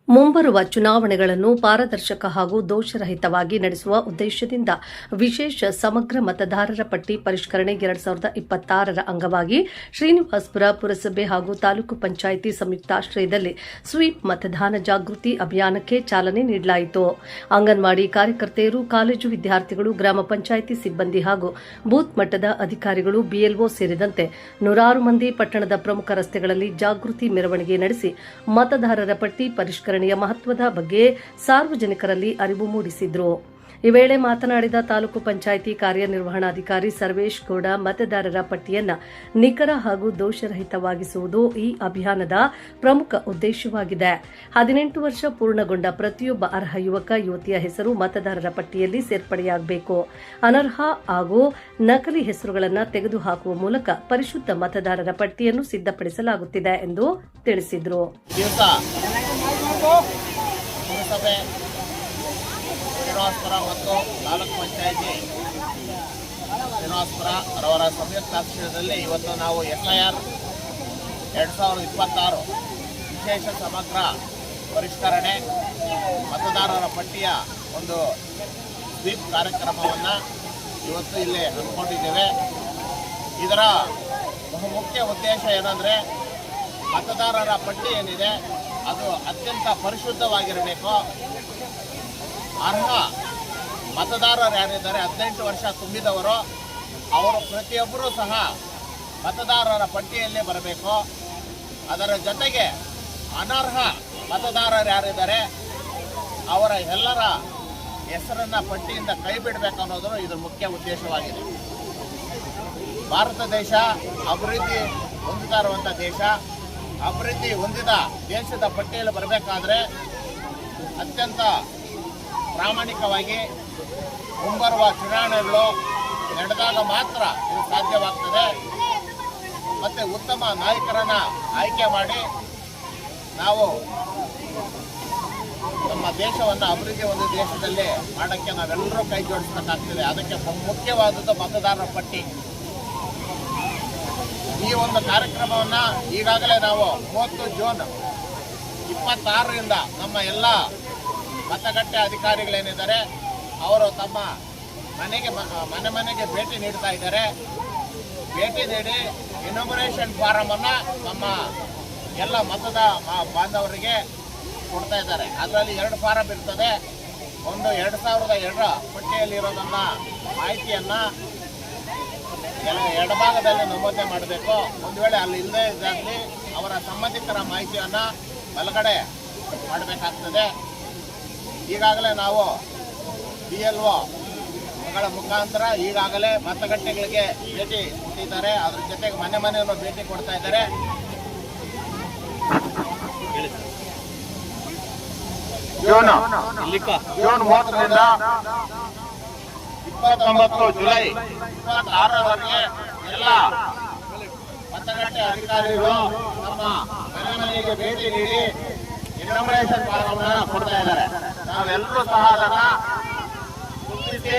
ಮುಂಬರುವ ಚುನಾವಣೆಗಳನ್ನು ಪಾರದರ್ಶಕ ಹಾಗೂ ದೋಷರಹಿತವಾಗಿ ನಡೆಸುವ ಉದ್ದೇಶದಿಂದ ವಿಶೇಷ ಸಮಗ್ರ ಮತದಾರರ ಪಟ್ಟಿ ಪರಿಷ್ಕರಣೆ 2026ರ ಅಂಗವಾಗಿ ಶ್ರೀನಿವಾಸಪುರ ಪುರಸಭೆ ಹಾಗೂ ತಾಲೂಕು ಪಂಚಾಯಿತಿ ಸಂಯುಕ್ತಾಶ್ರಯದಲ್ಲಿ ಸ್ವೀಪ್ ಮತದಾನ ಜಾಗೃತಿ ಅಭಿಯಾನಕ್ಕೆ ಚಾಲನೆ ನೀಡಲಾಯಿತು. ಅಂಗನವಾಡಿ ಕಾರ್ಯಕರ್ತೆಯರು, ಕಾಲೇಜು ವಿದ್ಯಾರ್ಥಿಗಳು, ಗ್ರಾಮ ಪಂಚಾಯಿತಿ ಸಿಬ್ಬಂದಿ ಹಾಗೂ ಬೂತ್ ಮಟ್ಟದ ಅಧಿಕಾರಿಗಳು, ಬಿಎಲ್ಒ ಸೇರಿದಂತೆ ನೂರಾರು ಮಂದಿ ಪಟ್ಟಣದ ಪ್ರಮುಖ ರಸ್ತೆಗಳಲ್ಲಿ ಜಾಗೃತಿ ಮೆರವಣಿಗೆ ನಡೆಸಿ ಮತದಾರರ ಪಟ್ಟಿ ಪರಿಷ್ಕರಣೆ ಮಹತ್ವದ ಬಗ್ಗೆ ಸಾರ್ವಜನಿಕರಲ್ಲಿ ಅರಿವು ಮೂಡಿಸಿದರು. ಈ ವೇಳೆ ಮಾತನಾಡಿದ ತಾಲೂಕು ಪಂಚಾಯಿತಿ ಕಾರ್ಯನಿರ್ವಹಣಾಧಿಕಾರಿ ಸರ್ವೇಶ್ ಗೌಡ, ಮತದಾರರ ಪಟ್ಟಿಯನ್ನು ನಿಖರ ಹಾಗೂ ದೋಷರಹಿತವಾಗಿಸುವುದು ಈ ಅಭಿಯಾನದ ಪ್ರಮುಖ ಉದ್ದೇಶವಾಗಿದೆ. 18 ವರ್ಷ ಪೂರ್ಣಗೊಂಡ ಪ್ರತಿಯೊಬ್ಬ ಅರ್ಹ ಯುವಕ ಯುವತಿಯ ಹೆಸರು ಮತದಾರರ ಪಟ್ಟಿಯಲ್ಲಿ ಸೇರ್ಪಡೆಯಾಗಬೇಕು. ಅನರ್ಹ ಹಾಗೂ ನಕಲಿ ಹೆಸರುಗಳನ್ನು ತೆಗೆದುಹಾಕುವ ಮೂಲಕ ಪರಿಶುದ್ಧ ಮತದಾರರ ಪಟ್ಟಿಯನ್ನು ಸಿದ್ಧಪಡಿಸಲಾಗುತ್ತಿದೆ ಎಂದು ತಿಳಿಸಿದರು. ಶ್ರೀನಿವಾಸಪುರ ಮತ್ತು ತಾಲೂಕು ಪಂಚಾಯಿತಿ ಶ್ರೀನಿವಾಸಪುರ ಅವರ ಸಂಯುಕ್ತಾಶ್ರಯದಲ್ಲಿ ಇವತ್ತು ನಾವು FIR 2026 ವಿಶೇಷ ಸಮಗ್ರ ಪರಿಷ್ಕರಣೆ ಮತದಾರರ ಪಟ್ಟಿಯ ಒಂದು ಸ್ವೀಪ್ ಕಾರ್ಯಕ್ರಮವನ್ನು ಇವತ್ತು ಇಲ್ಲಿ ಹಮ್ಮಿಕೊಂಡಿದ್ದೇವೆ. ಇದರ ಬಹುಮುಖ್ಯ ಉದ್ದೇಶ ಏನಂದರೆ, ಮತದಾರರ ಪಟ್ಟಿ ಏನಿದೆ ಅದು ಅತ್ಯಂತ ಪರಿಶುದ್ಧವಾಗಿರಬೇಕು. ಅರ್ಹ ಮತದಾರರು ಯಾರಿದ್ದಾರೆ, 18 ವರ್ಷ ತುಂಬಿದವರು, ಅವರು ಪ್ರತಿಯೊಬ್ಬರೂ ಸಹ ಮತದಾರರ ಪಟ್ಟಿಯಲ್ಲೇ ಬರಬೇಕು. ಅದರ ಜೊತೆಗೆ ಅನರ್ಹ ಮತದಾರರು ಯಾರಿದ್ದಾರೆ ಅವರ ಎಲ್ಲರ ಹೆಸರನ್ನು ಪಟ್ಟಿಯಿಂದ ಕೈ ಬಿಡಬೇಕು ಅನ್ನೋದು ಇದರ ಮುಖ್ಯ ಉದ್ದೇಶವಾಗಿದೆ. ಭಾರತ ದೇಶ ಅಭಿವೃದ್ಧಿ ಹೊಂದುತ್ತಾ ಇರುವಂಥ ದೇಶ. ಅಭಿವೃದ್ಧಿ ಹೊಂದಿದ ದೇಶದ ಪಟ್ಟಿಯಲ್ಲಿ ಬರಬೇಕಾದ್ರೆ ಅತ್ಯಂತ ಪ್ರಾಮಾಣಿಕವಾಗಿ ಮುಂಬರುವ ಚುನಾವಣೆಗಳು ನಡೆದಾಗ ಮಾತ್ರ ಇದು ಸಾಧ್ಯವಾಗ್ತದೆ. ಮತ್ತು ಉತ್ತಮ ನಾಯಕರನ್ನು ಆಯ್ಕೆ ಮಾಡಿ ನಾವು ನಮ್ಮ ದೇಶವನ್ನು ಅಭಿವೃದ್ಧಿ ಹೊಂದಿದ ದೇಶದಲ್ಲಿ ಮಾಡೋಕ್ಕೆ ನಾವೆಲ್ಲರೂ ಕೈ ಜೋಡಿಸಬೇಕಾಗ್ತದೆ. ಅದಕ್ಕೆ ಮುಖ್ಯವಾದದ್ದು ಮತದಾರರ ಪಟ್ಟಿ. ಈ ಒಂದು ಕಾರ್ಯಕ್ರಮವನ್ನು ಈಗಾಗಲೇ ನಾವು 30 ಜೂನ್ 26ರಿಂದ ನಮ್ಮ ಎಲ್ಲ ಮತಗಟ್ಟೆ ಅಧಿಕಾರಿಗಳೇನಿದ್ದಾರೆ ಅವರು ತಮ್ಮ ಮನೆಗೆ ಭೇಟಿ ನೀಡ್ತಾ ಇದ್ದಾರೆ. ಭೇಟಿ ನೀಡಿ ಇನಾಗ್ಯುರೇಷನ್ ಫಾರಮನ್ನು ನಮ್ಮ ಎಲ್ಲ ಮತದ ಬಾಂಧವರಿಗೆ ಕೊಡ್ತಾ ಇದ್ದಾರೆ. ಅದರಲ್ಲಿ 2 ಫಾರಂ ಇರ್ತದೆ. ಒಂದು 2002 ಪಟ್ಟಿಯಲ್ಲಿರೋದನ್ನು ಮಾಹಿತಿಯನ್ನು ಎಡಭಾಗದಲ್ಲಿ ನಮೂದನೆ ಮಾಡಬೇಕು. ಒಂದು ವೇಳೆ ಅಲ್ಲಿ ಇಲ್ಲದೇ ಇದ್ದಾಗಲಿ ಅವರ ಸಂಬಂಧಿಕರ ಮಾಹಿತಿಯನ್ನು ಬಲಗಡೆ ಮಾಡಬೇಕಾಗ್ತದೆ. ಈಗಾಗಲೇ ನಾವು BLOಗಳ ಮುಖಾಂತರ ಈಗಾಗಲೇ ಮತಗಟ್ಟೆಗಳಿಗೆ ಭೇಟಿ ಕೊಟ್ಟಿದ್ದಾರೆ. ಅದ್ರ ಜೊತೆಗೆ ಮನೆಯನ್ನು ಭೇಟಿ ಕೊಡ್ತಾ ಇದ್ದಾರೆ. ಜೂನ್ 30ರಿಂದ 29 ಜುಲೈ 26ರವರೆಗೆ ಎಲ್ಲ ಮತಗಟ್ಟೆ ಅಧಿಕಾರಿಗಳು ನಮ್ಮ ಮನೆಗೆ ಭೇಟಿ ನೀಡಿ ಇನಾಗ್ಯುರೇಷನ್ ಫಾರಂ ಕೊಡ್ತಾ ಇದ್ದಾರೆ. ನಾವೆಲ್ಲರೂ ಸಹ ಅದನ್ನು ಗುರುತಿಸಿ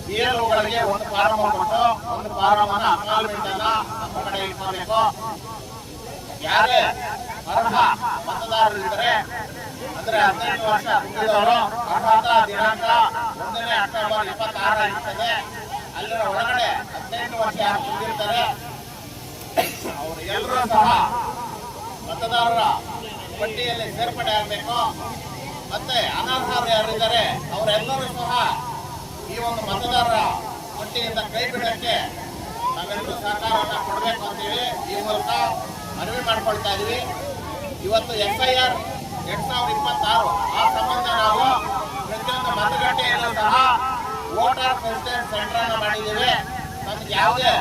BLOಗಳಿಗೆ ಒಂದು ಫಾರಂ ಕೊಟ್ಟು ಒಂದು ಫಾರಂ ಅಕ್ನಾಲಜ್ಮೆಂಟ್ ನಮ್ಮ ಕಡೆ ಇಟ್ಕೋಬೇಕು. ಯಾರೇ ಅರ್ಹ ಮತದಾರರಿದ್ದರೆ ಅಂದರೆ 18 ವರ್ಷ ತುಂಬಿದವರು ಅರ್ಹತಾ ದಿನಾಂಕ 1ನೇ ಅಕ್ಟೋಬರ್ 26 ಇರ್ತದೆ. ಅಲ್ಲಿನ ಒಳಗಡೆ 18 ವರ್ಷ ಯಾರು ತುಂಬಿರ್ತಾರೆ ಅವರು ಎಲ್ಲರೂ ಸಹ ಮತದಾರರ ಪಟ್ಟಿಯಲ್ಲಿ ಸೇರ್ಪಡೆ ಆಗಬೇಕು. ಮತ್ತೆ ಅನರ್ಹರು ಯಾರಿದ್ದಾರೆ ಅವರೆಲ್ಲರೂ ಸಹ ಈ ಒಂದು ಮತದಾರರ ಪಟ್ಟಿಯಿಂದ ಕೈ ಬಿಡೋಕ್ಕೆ ನಾವೆಲ್ಲರೂ ಸಹಕಾರವನ್ನು ಕೊಡಬೇಕು ಅಂತೇಳಿ ಈ ಮೂಲಕ ಮನವಿ ಮಾಡ್ಕೊಳ್ತಾ ಇದ್ದೀವಿ. ಇವತ್ತು FIR 2026 ಆ ಸಂಬಂಧ ನಾವು ಪ್ರತಿಯೊಂದು ಮತಗಟ್ಟೆಯಲ್ಲೂ ಸಹ ವೋಟರ್ ಪ್ರೆಸಿಡೆಂಟ್ ಸೆಂಟರ್ ಮಾಡಿದ್ದೀವಿ. ನಮ್ಗೆ ಯಾವುದೇ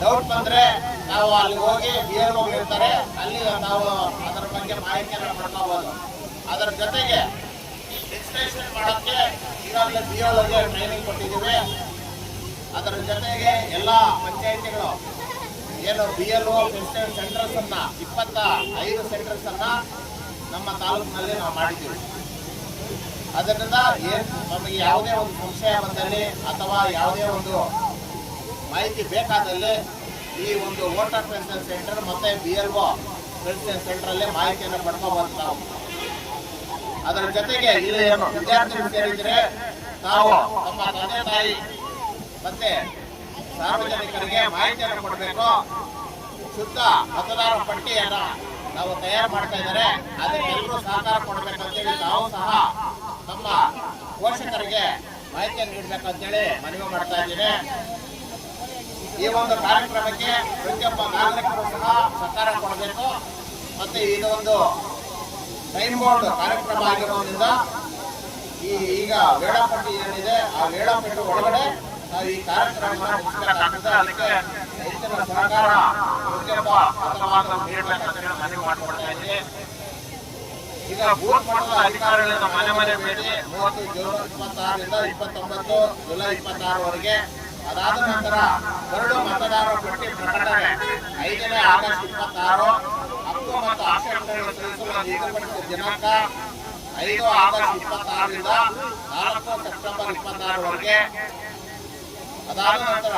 ಡೌಟ್ ಬಂದರೆ ನಾವು ಅಲ್ಲಿ ಹೋಗಿ BLO ಇರ್ತಾರೆ, ಅಲ್ಲಿ ನಾವು ಅದರ ಬಗ್ಗೆ ಮಾಹಿತಿಯನ್ನು ಪಡ್ಕೋಬಹುದು. ಅದರ ಜೊತೆಗೆ ರಿಜಿಸ್ಟ್ರೇಷನ್ ಮಾಡೋಕ್ಕೆ ಈಗಾಗಲೇ BLOಗೆ ಟ್ರೈನಿಂಗ್ ಕೊಟ್ಟಿದ್ದೀವಿ. ಅದರ ಜೊತೆಗೆ ಎಲ್ಲ ಪಂಚಾಯಿತಿಗಳು ಏನು BLO ಪ್ರೆಸಿಡೆಂಟ್ ಸೆಂಟರ್ಸನ್ನು 25 ಸೆಂಟರ್ಸನ್ನು ನಮ್ಮ ತಾಲೂಕಿನಲ್ಲಿ ನಾವು ಮಾಡಿದ್ದೀವಿ. ಅದರಿಂದ ನಮಗೆ ಯಾವುದೇ ಒಂದು ಸಂಶಯ ಬಂದಲ್ಲಿ ಅಥವಾ ಯಾವುದೇ ಒಂದು ಮಾಹಿತಿ ಬೇಕಾದಲ್ಲಿ ಈ ಒಂದು ವೋಟರ್ ಪೆನ್ಷನ್ ಸೆಂಟರ್ ಮತ್ತು BLO ರಿಜಿಸ್ಟ್ರೇಷನ್ ಸೆಂಟರ್ ಮಾಹಿತಿಯನ್ನು ಪಡ್ಕೋಬಹುದು ನಾವು. ಅದರ ಜೊತೆಗೆ ಇಲ್ಲಿ ಏನು ವಿದ್ಯಾರ್ಥಿಗಳು ಸೇರಿದ್ರೆ ತಾವು ತಮ್ಮ ತಂದೆ ತಾಯಿ ಮತ್ತೆ ಸಾರ್ವಜನಿಕರಿಗೆ ಮಾಹಿತಿಯನ್ನು ಕೊಡಬೇಕು. ಶುದ್ಧ ಮತದಾರ ಪಟ್ಟಿಯನ್ನ ನಾವು ತಯಾರು ಮಾಡ್ತಾ ಇದ್ದಾರೆ, ಅದಕ್ಕೆ ಎಲ್ಲರೂ ಸಹಕಾರ ಕೊಡಬೇಕಂತೇಳಿ ನಾವು ಸಹ ನಮ್ಮ ಪೋಷಕರಿಗೆ ಮಾಹಿತಿಯನ್ನು ನೀಡಬೇಕಂತೇಳಿ ಮನವಿ ಮಾಡ್ತಾ ಇದ್ದೀನಿ. ಈ ಒಂದು ಕಾರ್ಯಕ್ರಮಕ್ಕೆ ಪ್ರತಿಯೊಬ್ಬ ನಾಗರಿಕರು ಸಹ ಸಹಕಾರ ಕೊಡಬೇಕು. ಮತ್ತೆ ಇದೊಂದು ಟೈಮ್ ಬೋರ್ಡ್ ಕಾರ್ಯಕ್ರಮ ಆಗಿರೋದ್ರಿಂದ ಈಗ ವೇಳಾಪಟ್ಟಿ ಏನಿದೆ ಆ ವೇಳಾಪಟ್ಟಿ ಒಳಗಡೆ ನಾವು ಈ ಕಾರ್ಯಕ್ರಮ ನಡೆಸಬೇಕಾಗ್ತದೆ. ಅದಕ್ಕೆ ಹೆಚ್ಚಿನ ಸಹಕಾರ ಪ್ರತಿಯೊಬ್ಬ ಮತದಾರರು ನೀಡಬೇಕಂತ ಮನವಿ ಮಾಡಿಕೊಡ್ತಾ ಇದ್ದೀನಿ. ಈಗ ಬೂತ್ ಮಟ್ಟದ ಅಧಿಕಾರಿಗಳಿಂದ ಮನೆ ಮನೆ ಭೇಟಿ 30 ಜೂನ್ 26ರಿಂದ 29 ಜುಲೈ 26ವರೆಗೆ. ಅದಾದ ನಂತರ ಕರಡು ಮತದಾರರ ಪಟ್ಟಿ ಪ್ರಕಟಣೆ 5ನೇ ಆಗಸ್ಟ್ 26. ಹಕ್ಕು ಮತ್ತು ಆಕ್ಷೇಪಣೆಗಳನ್ನು ಸಲ್ಲಿಸಲು ನಿಗದಿಪಡಿಸಿದ ದಿನಾಂಕ 5 ಆಗಸ್ಟ್ 26ರಿಂದ 4 ಸೆಪ್ಟೆಂಬರ್ 26ವರೆಗೆ. ಅದಾದ ನಂತರ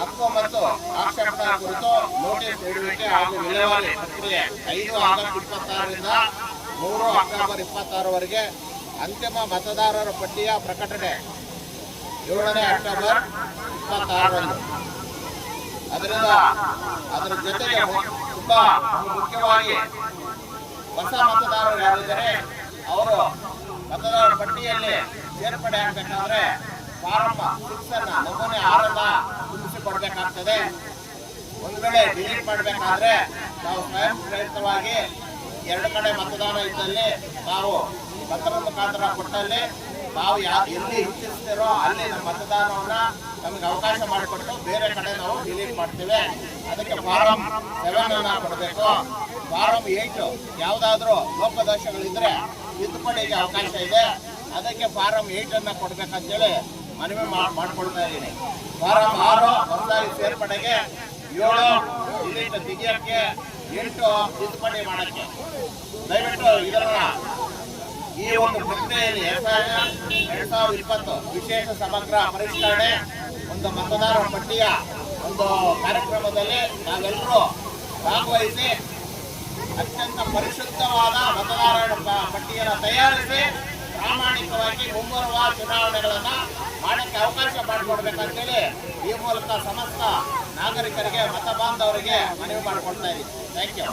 ಹಕ್ಕು ಮತ್ತು ಆಕ್ಷೇಪಣೆ ಕುರಿತು ನೋಟಿಸ್ ನೀಡುವಿಕೆ ಹಾಗೂ ವಿಲೇವಾರಿ ಪ್ರಕ್ರಿಯೆ 5 ಆಗಸ್ಟ್ 26ರಿಂದ 3 ಅಕ್ಟೋಬರ್ 26ವರೆಗೆ. ಅಂತಿಮ ಮತದಾರರ ಪಟ್ಟಿಯ ಪ್ರಕಟಣೆ 7ನೇ ಅಕ್ಟೋಬರ್ 26ರಂದು. ಅದರಿಂದ ಅದರ ಜೊತೆಗೆ ತುಂಬಾ ಮುಖ್ಯವಾಗಿ ಹೊಸ ಮತದಾರರು ಯಾರಿದ್ದಾರೆ ಅವರು ಮತದಾರರ ಪಟ್ಟಿಯಲ್ಲಿ ಸೇರ್ಪಡೆ ಆಗಬೇಕಾದ್ರೆ ಫಾರಂ 6 ಅನ್ನ ನಮೂನೆ 6 ತುಂಬಿಸಿಕೊಡ್ಬೇಕಾಗ್ತದೆ. ಒಂದು ವೇಳೆ ಡಿಲೀಟ್ ಮಾಡಬೇಕಾದ್ರೆ ನಾವು ಸ್ವಯಂ ಪ್ರೇರಿತವಾಗಿ 2 ಕಡೆ ಮತದಾನ ಇದ್ದಲ್ಲಿ ನಾವು ಪತ್ರದ ಮುಖಾಂತರ ಕೊಟ್ಟಲ್ಲಿ ನಾವು ಎಲ್ಲಿ ಇಚ್ಛಿಸ್ತಿರೋ ಅಲ್ಲಿ ನಮ್ಮ ಮತದಾನವನ್ನ ನಮಗೆ ಅವಕಾಶ ಮಾಡಿಕೊಟ್ಟು ಬೇರೆ ಕಡೆ ನಾವು ಡಿಲೀಟ್ ಮಾಡ್ತೇವೆ. ಅದಕ್ಕೆ ಫಾರಂ 7 ಅನ್ನ ಕೊಡಬೇಕು. ಫಾರಂ 8 ಯಾವುದಾದ್ರೂ ಲೋಪದೋಷಗಳಿದ್ರೆ ತಿದ್ದುಪಡಿಗೆ ಅವಕಾಶ ಇದೆ, ಅದಕ್ಕೆ ಫಾರಂ 8 ಅನ್ನ ಕೊಡ್ಬೇಕಂತೇಳಿ ಮನವಿ ಮಾಡ್ಕೊಳ್ತಾ ಇದ್ದೀನಿ. ಫಾರಂ 6 ಹೊಸದಾಗಿ ಸೇರ್ಪಡೆಗೆ, 7 ಡಿಲೀಟ್ ತೆಗಿಯಕ್ಕೆ, 8 ತಿದ್ದುಪಡಿ ಮಾಡಕ್ಕೆ. ದಯವಿಟ್ಟು ಇದನ್ನ ಈ ಒಂದು ಪ್ರಕ್ರಿಯೆಯಲ್ಲಿ 2020 ವಿಶೇಷ ಸಮಗ್ರ ಪರಿಷ್ಕರಣೆ ಒಂದು ಮತದಾರರ ಪಟ್ಟಿಯ ಒಂದು ಕಾರ್ಯಕ್ರಮದಲ್ಲಿ ನಾವೆಲ್ಲರೂ ಭಾಗವಹಿಸಿ ಅತ್ಯಂತ ಪರಿಶುದ್ಧವಾದ ಮತದಾರರ ಪಟ್ಟಿಯನ್ನು ತಯಾರಿಸಿ ಪ್ರಾಮಾಣಿಕವಾಗಿ ಮುಂಬರುವ ಚುನಾವಣೆಗಳನ್ನ ಮಾಡಕ್ಕೆ ಅವಕಾಶ ಮಾಡಿಕೊಡ್ಬೇಕಂತೇಳಿ ಈ ಮೂಲಕ ಸಮಸ್ತ ನಾಗರಿಕರಿಗೆ ಮತ ಬಾಂಧವರಿಗೆ ಮನವಿ ಮಾಡಿಕೊಡ್ತಾ ಇದ್ದೀನಿ. Thank you.